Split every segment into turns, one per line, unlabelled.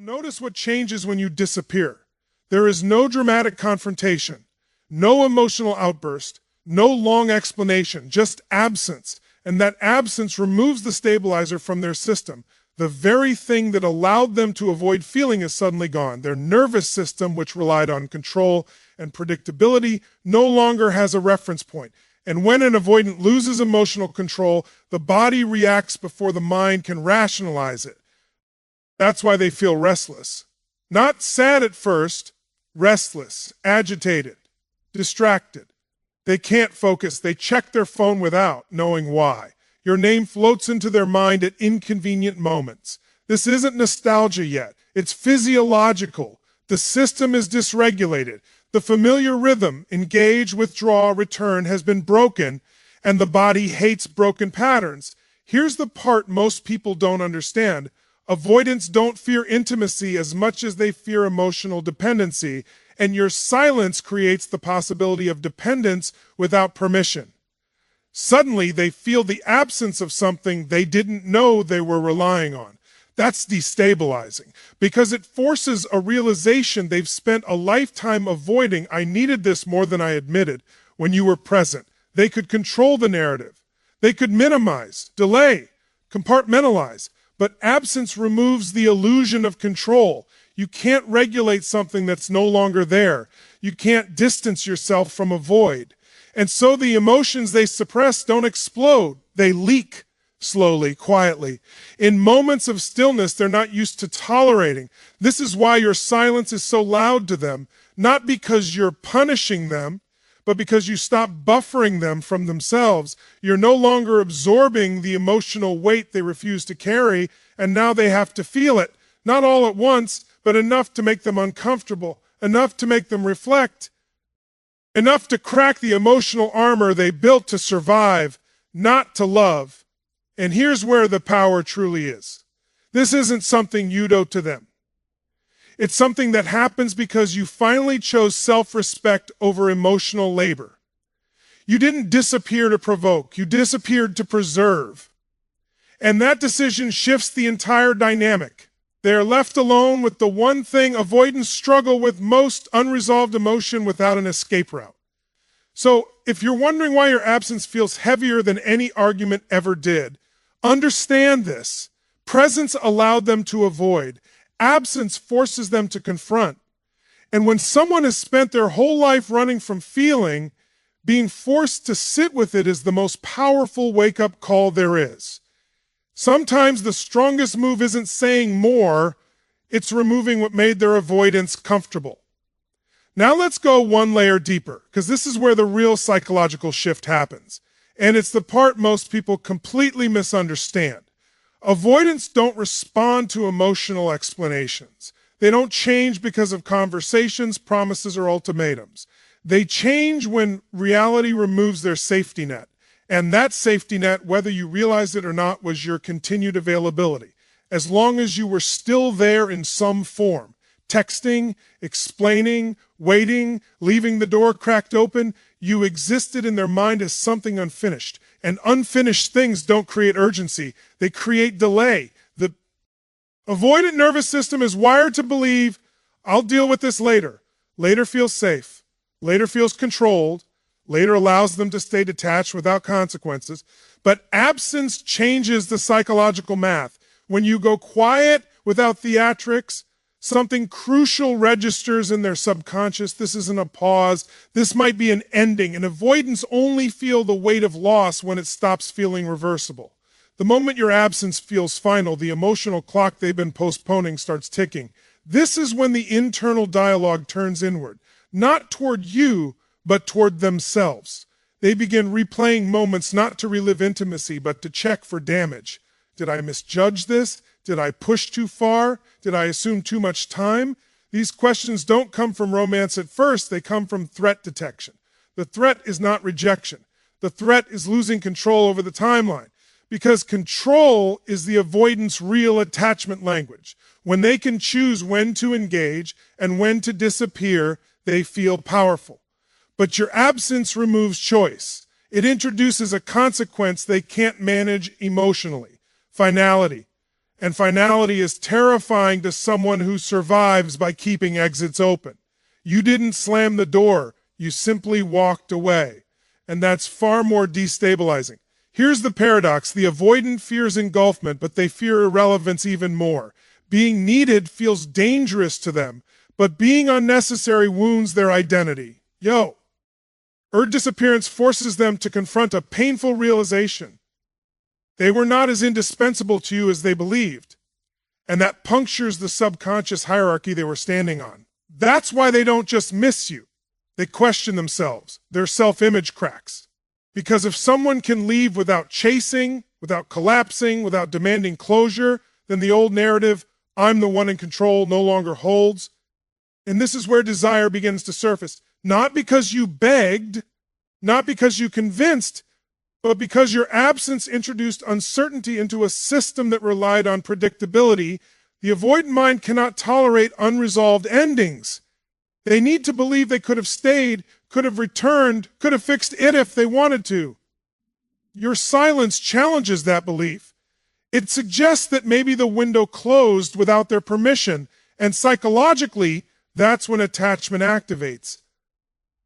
Notice what changes when you disappear. There is no dramatic confrontation, no emotional outburst, no long explanation, just absence. And that absence removes the stabilizer from their system. The very thing that allowed them to avoid feeling is suddenly gone. Their nervous system, which relied on control and predictability, no longer has a reference point. And when an avoidant loses emotional control, the body reacts before the mind can rationalize it. That's why they feel restless. Not sad at first, restless, agitated, distracted. They can't focus. They check their phone without knowing why. Your name floats into their mind at inconvenient moments. This isn't nostalgia yet. It's physiological. The system is dysregulated. The familiar rhythm, engage, withdraw, return, has been broken, and the body hates broken patterns. Here's the part most people don't understand. Avoidants don't fear intimacy as much as they fear emotional dependency, and your silence creates the possibility of dependence without permission. Suddenly, they feel the absence of something they didn't know they were relying on. That's destabilizing because it forces a realization they've spent a lifetime avoiding. I needed this more than I admitted. When you were present, they could control the narrative. They could minimize, delay, compartmentalize. But absence removes the illusion of control. You can't regulate something that's no longer there. You can't distance yourself from a void. And so the emotions they suppress don't explode. They leak slowly, quietly. In moments of stillness they're not used to tolerating. This is why your silence is so loud to them, not because you're punishing them, but because you stop buffering them from themselves. You're no longer absorbing the emotional weight they refuse to carry, and now they have to feel it. Not all at once, but enough to make them uncomfortable, enough to make them reflect, enough to crack the emotional armor they built to survive, not to love. And here's where the power truly is. This isn't something you owe to them. It's something that happens because you finally chose self-respect over emotional labor. You didn't disappear to provoke, you disappeared to preserve. And that decision shifts the entire dynamic. They are left alone with the one thing avoidants struggle with most: unresolved emotion without an escape route. So, if you're wondering why your absence feels heavier than any argument ever did, understand this. Presence allowed them to avoid. Absence forces them to confront. And when someone has spent their whole life running from feeling, being forced to sit with it is the most powerful wake-up call there is. Sometimes the strongest move isn't saying more, it's removing what made their avoidance comfortable. Now let's go one layer deeper, because this is where the real psychological shift happens. And it's the part most people completely misunderstand. Avoidants don't respond to emotional explanations. They don't change because of conversations, promises, or ultimatums. They change when reality removes their safety net. And that safety net, whether you realize it or not, was your continued availability. As long as you were still there in some form, texting, explaining, waiting, leaving the door cracked open, you existed in their mind as something unfinished. And unfinished things don't create urgency. They create delay. The avoidant nervous system is wired to believe, I'll deal with this later. Later feels safe. Later feels controlled. Later allows them to stay detached without consequences. But absence changes the psychological math. When you go quiet without theatrics, something crucial registers in their subconscious. This isn't a pause. This might be an ending. And avoidants only feel the weight of loss when it stops feeling reversible. The moment your absence feels final, the emotional clock they've been postponing starts ticking. This is when the internal dialogue turns inward, not toward you, but toward themselves. They begin replaying moments not to relive intimacy, but to check for damage. Did I misjudge this? Did I push too far? Did I assume too much time? These questions don't come from romance at first, they come from threat detection. The threat is not rejection. The threat is losing control over the timeline. Because control is the avoidance real attachment language. When they can choose when to engage and when to disappear, they feel powerful. But your absence removes choice. It introduces a consequence they can't manage emotionally: finality. And finality is terrifying to someone who survives by keeping exits open. You didn't slam the door, you simply walked away. And that's far more destabilizing. Here's the paradox. The avoidant fears engulfment, but they fear irrelevance even more. Being needed feels dangerous to them, but being unnecessary wounds their identity. Disappearance forces them to confront a painful realization. They were not as indispensable to you as they believed, and that punctures the subconscious hierarchy they were standing on. That's why they don't just miss you. They question themselves. Their self-image cracks. Because if someone can leave without chasing, without collapsing, without demanding closure, then the old narrative, I'm the one in control, no longer holds. And this is where desire begins to surface. Not because you begged, not because you convinced, but because your absence introduced uncertainty into a system that relied on predictability. The avoidant mind cannot tolerate unresolved endings. They need to believe they could have stayed, could have returned, could have fixed it if they wanted to. Your silence challenges that belief. It suggests that maybe the window closed without their permission, and psychologically, that's when attachment activates.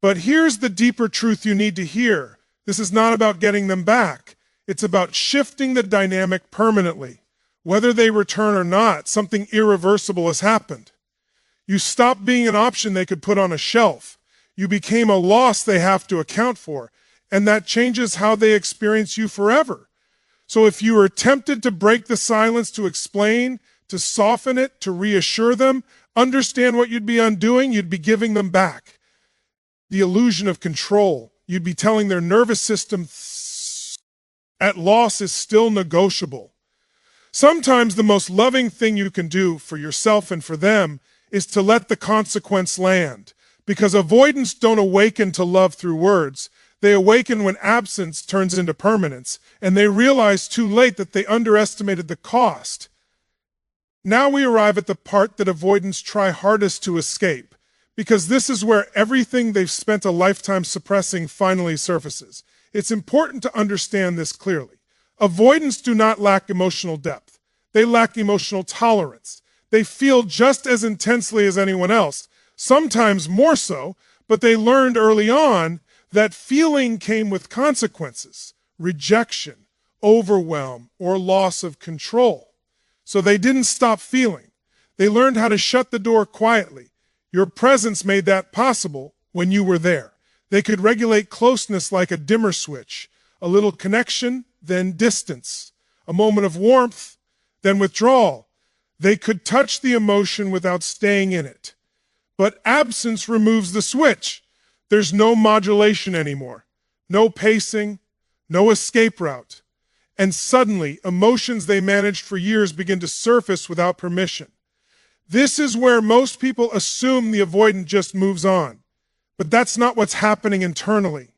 But here's the deeper truth you need to hear. This is not about getting them back. It's about shifting the dynamic permanently. Whether they return or not, something irreversible has happened. You stopped being an option they could put on a shelf. You became a loss they have to account for, and that changes how they experience you forever. So if you were tempted to break the silence, to explain, to soften it, to reassure them, understand what you'd be undoing. You'd be giving them back the illusion of control. You'd be telling their nervous system at loss is still negotiable. Sometimes the most loving thing you can do for yourself and for them is to let the consequence land, because avoidants don't awaken to love through words. They awaken when absence turns into permanence, and they realize too late that they underestimated the cost. Now we arrive at the part that avoidants try hardest to escape, because this is where everything they've spent a lifetime suppressing finally surfaces. It's important to understand this clearly. Avoidants do not lack emotional depth. They lack emotional tolerance. They feel just as intensely as anyone else, sometimes more so, but they learned early on that feeling came with consequences, rejection, overwhelm, or loss of control. So they didn't stop feeling. They learned how to shut the door quietly. Your presence made that possible when you were there. They could regulate closeness like a dimmer switch, a little connection, then distance, a moment of warmth, then withdrawal. They could touch the emotion without staying in it. But absence removes the switch. There's no modulation anymore, no pacing, no escape route. And suddenly, emotions they managed for years begin to surface without permission. This is where most people assume the avoidant just moves on. But that's not what's happening internally.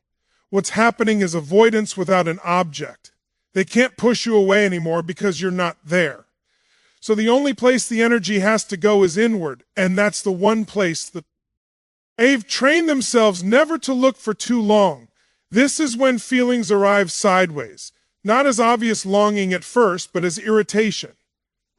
What's happening is avoidance without an object. They can't push you away anymore because you're not there. So the only place the energy has to go is inward, and that's the one place that they've trained themselves never to look for too long. This is when feelings arrive sideways, not as obvious longing at first, but as irritation,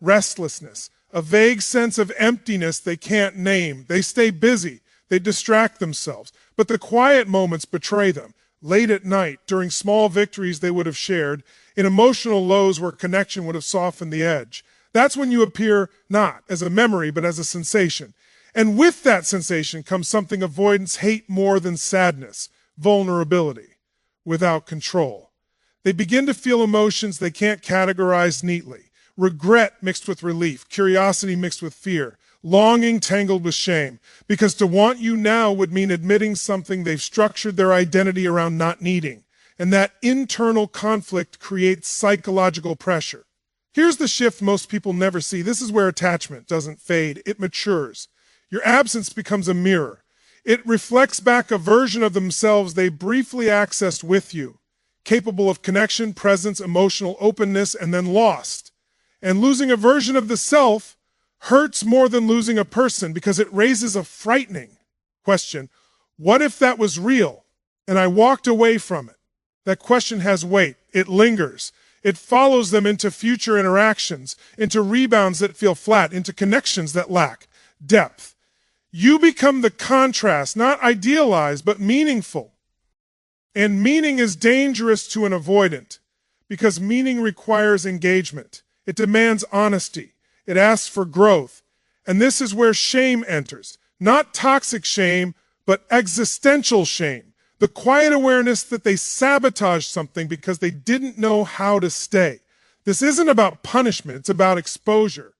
restlessness, a vague sense of emptiness they can't name. They stay busy, they distract themselves, but the quiet moments betray them. Late at night, during small victories they would have shared, in emotional lows where connection would have softened the edge. That's when you appear not as a memory, but as a sensation. And with that sensation comes something avoidants hate more than sadness, vulnerability, without control. They begin to feel emotions they can't categorize neatly. Regret mixed with relief, curiosity mixed with fear, longing tangled with shame. Because to want you now would mean admitting something they've structured their identity around not needing. And that internal conflict creates psychological pressure. Here's the shift most people never see. This is where attachment doesn't fade, it matures. Your absence becomes a mirror. It reflects back a version of themselves they briefly accessed with you, capable of connection, presence, emotional openness, and then lost. And losing a version of the self hurts more than losing a person because it raises a frightening question. What if that was real and I walked away from it? That question has weight. It lingers. It follows them into future interactions, into rebounds that feel flat, into connections that lack depth. You become the contrast, not idealized, but meaningful. And meaning is dangerous to an avoidant because meaning requires engagement. It demands honesty. It asks for growth. And this is where shame enters. Not toxic shame, but existential shame. The quiet awareness that they sabotaged something because they didn't know how to stay. This isn't about punishment, it's about exposure.